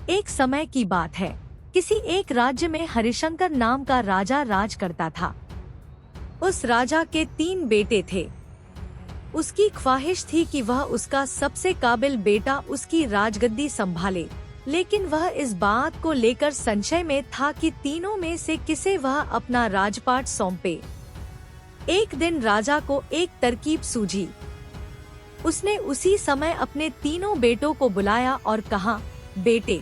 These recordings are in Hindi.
एक समय की बात है। किसी एक राज्य में हरिशंकर नाम का राजा राज करता था। उस राजा के 3 बेटे थे। उसकी ख्वाहिश थी कि वह उसका सबसे काबिल बेटा उसकी राजगद्दी संभाले, लेकिन वह इस बात को लेकर संशय में था कि तीनों में से किसे वह अपना राजपाट सौंपे। एक दिन राजा को एक तरकीब सूझी। उसने उसी समय अपने तीनों बेटों को बुलाया और कहा, बेटे,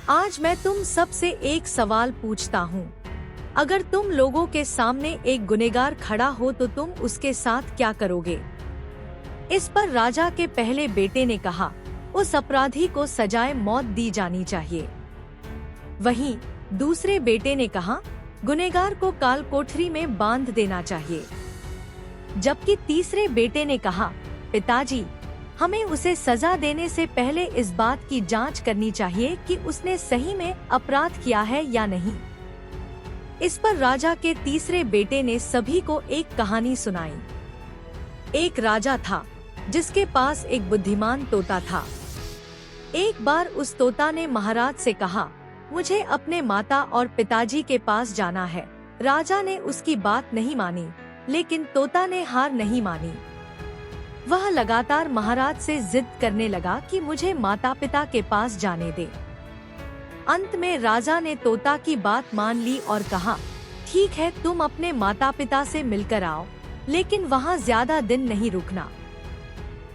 आज मैं तुम सबसे एक सवाल पूछता हूँ। अगर तुम लोगों के सामने एक गुनहगार खड़ा हो तो तुम उसके साथ क्या करोगे? इस पर राजा के पहले बेटे ने कहा, उस अपराधी को सजाए मौत दी जानी चाहिए। वहीं दूसरे बेटे ने कहा, गुनहगार को काल कोठरी में बांध देना चाहिए। जबकि तीसरे बेटे ने कहा, पिताजी, हमें उसे सजा देने से पहले इस बात की जांच करनी चाहिए कि उसने सही में अपराध किया है या नहीं। इस पर राजा के तीसरे बेटे ने सभी को एक कहानी सुनाई। एक राजा था जिसके पास एक बुद्धिमान तोता था। एक बार उस तोता ने महाराज से कहा, मुझे अपने माता और पिताजी के पास जाना है। राजा ने उसकी बात नहीं मानी, लेकिन तोता ने हार नहीं मानी। वह लगातार महाराज से जिद करने लगा कि मुझे माता पिता के पास जाने दे। अंत में राजा ने तोता की बात मान ली और कहा, ठीक है, तुम अपने माता पिता से मिलकर आओ, लेकिन वहाँ ज्यादा दिन नहीं रुकना।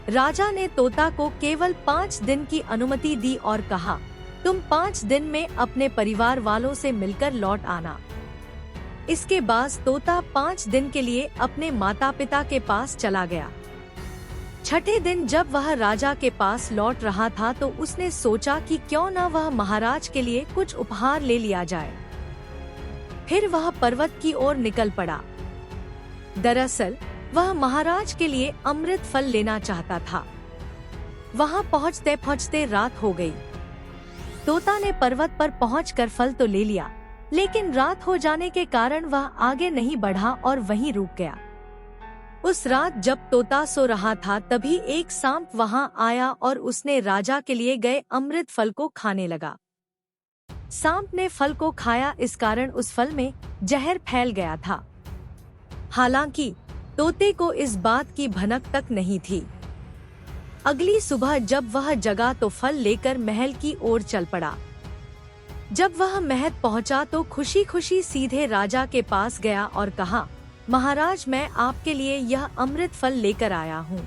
राजा ने तोता को केवल 5 दिन की अनुमति दी और कहा, तुम 5 दिन में अपने परिवार वालों से मिलकर लौट आना। इसके बाद तोता 5 दिन के लिए अपने माता पिता के पास चला गया। छठे दिन जब वह राजा के पास लौट रहा था तो उसने सोचा कि क्यों न वह महाराज के लिए कुछ उपहार ले लिया जाए। फिर वह पर्वत की ओर निकल पड़ा। दरअसल वह महाराज के लिए अमृत फल लेना चाहता था। वहां पहुंचते पहुंचते रात हो गई। तोता ने पर्वत पर पहुंचकर फल तो ले लिया, लेकिन रात हो जाने के कारण वह आगे नहीं बढ़ा और वहीं रुक गया। उस रात जब तोता सो रहा था तभी एक सांप वहां आया और उसने राजा के लिए गए अमृत फल को खाने लगा। सांप ने फल को खाया, इस कारण उस फल में जहर फैल गया था। हालांकि तोते को इस बात की भनक तक नहीं थी। अगली सुबह जब वह जगा तो फल लेकर महल की ओर चल पड़ा। जब वह महल पहुंचा तो खुशी खुशी सीधे राजा के पास गया और कहा, महाराज, मैं आपके लिए यह अमृत फल लेकर आया हूँ।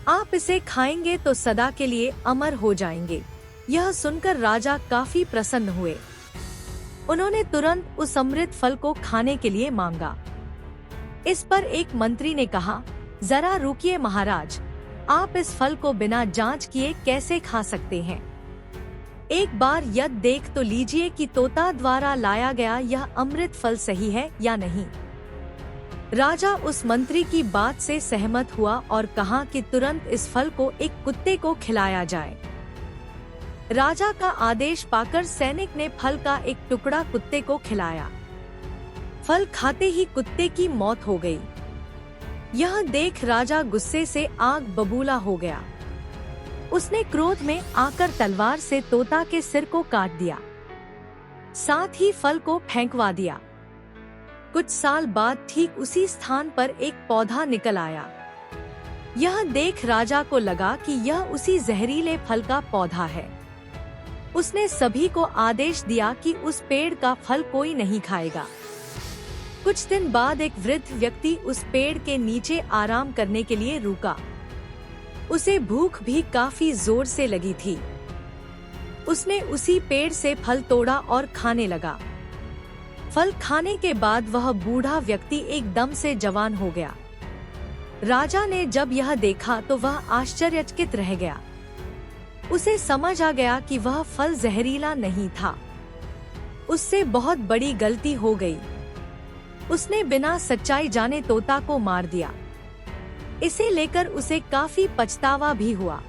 आप इसे खाएंगे तो सदा के लिए अमर हो जाएंगे। यह सुनकर राजा काफी प्रसन्न हुए। उन्होंने तुरंत उस अमृत फल को खाने के लिए मांगा। इस पर एक मंत्री ने कहा, जरा रुकिए महाराज, आप इस फल को बिना जांच किए कैसे खा सकते हैं? एक बार यह देख तो लीजिए कि तोता द्वारा लाया गया यह अमृत फल सही है या नहीं। राजा उस मंत्री की बात से सहमत हुआ और कहा कि तुरंत इस फल को एक कुत्ते को खिलाया जाए। राजा का आदेश पाकर सैनिक ने फल का एक टुकड़ा कुत्ते को खिलाया। फल खाते ही कुत्ते की मौत हो गई। यह देख राजा गुस्से से आग बबूला हो गया। उसने क्रोध में आकर तलवार से तोता के सिर को काट दिया, साथ ही फल को फेंकवा दिया। कुछ साल बाद ठीक उसी स्थान पर एक पौधा निकल आया। यह देख राजा को लगा कि यह उसी जहरीले फल का पौधा है। उसने सभी को आदेश दिया कि उस पेड़ का फल कोई नहीं खाएगा। कुछ दिन बाद एक वृद्ध व्यक्ति उस पेड़ के नीचे आराम करने के लिए रुका। उसे भूख भी काफी जोर से लगी थी। उसने उसी पेड़ से फल तोड़ा और खाने लगा। फल खाने के बाद वह बूढ़ा व्यक्ति एकदम से जवान हो गया। राजा ने जब यह देखा तो वह आश्चर्यचकित रह गया। उसे समझ आ गया कि वह फल जहरीला नहीं था। उससे बहुत बड़ी गलती हो गई। उसने बिना सच्चाई जाने तोता को मार दिया। इसे लेकर उसे काफी पछतावा भी हुआ।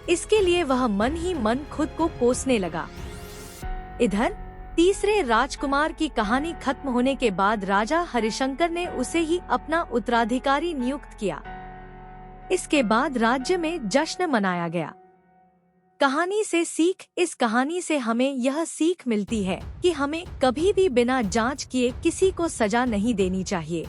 इसके लिए वह मन ही मन खुद को कोसने लगा। इधर तीसरे राजकुमार की कहानी खत्म होने के बाद राजा हरिशंकर ने उसे ही अपना उत्तराधिकारी नियुक्त किया। इसके बाद राज्य में जश्न मनाया गया। कहानी से सीख। इस कहानी से हमें यह सीख मिलती है कि हमें कभी भी बिना जांच किए किसी को सजा नहीं देनी चाहिए।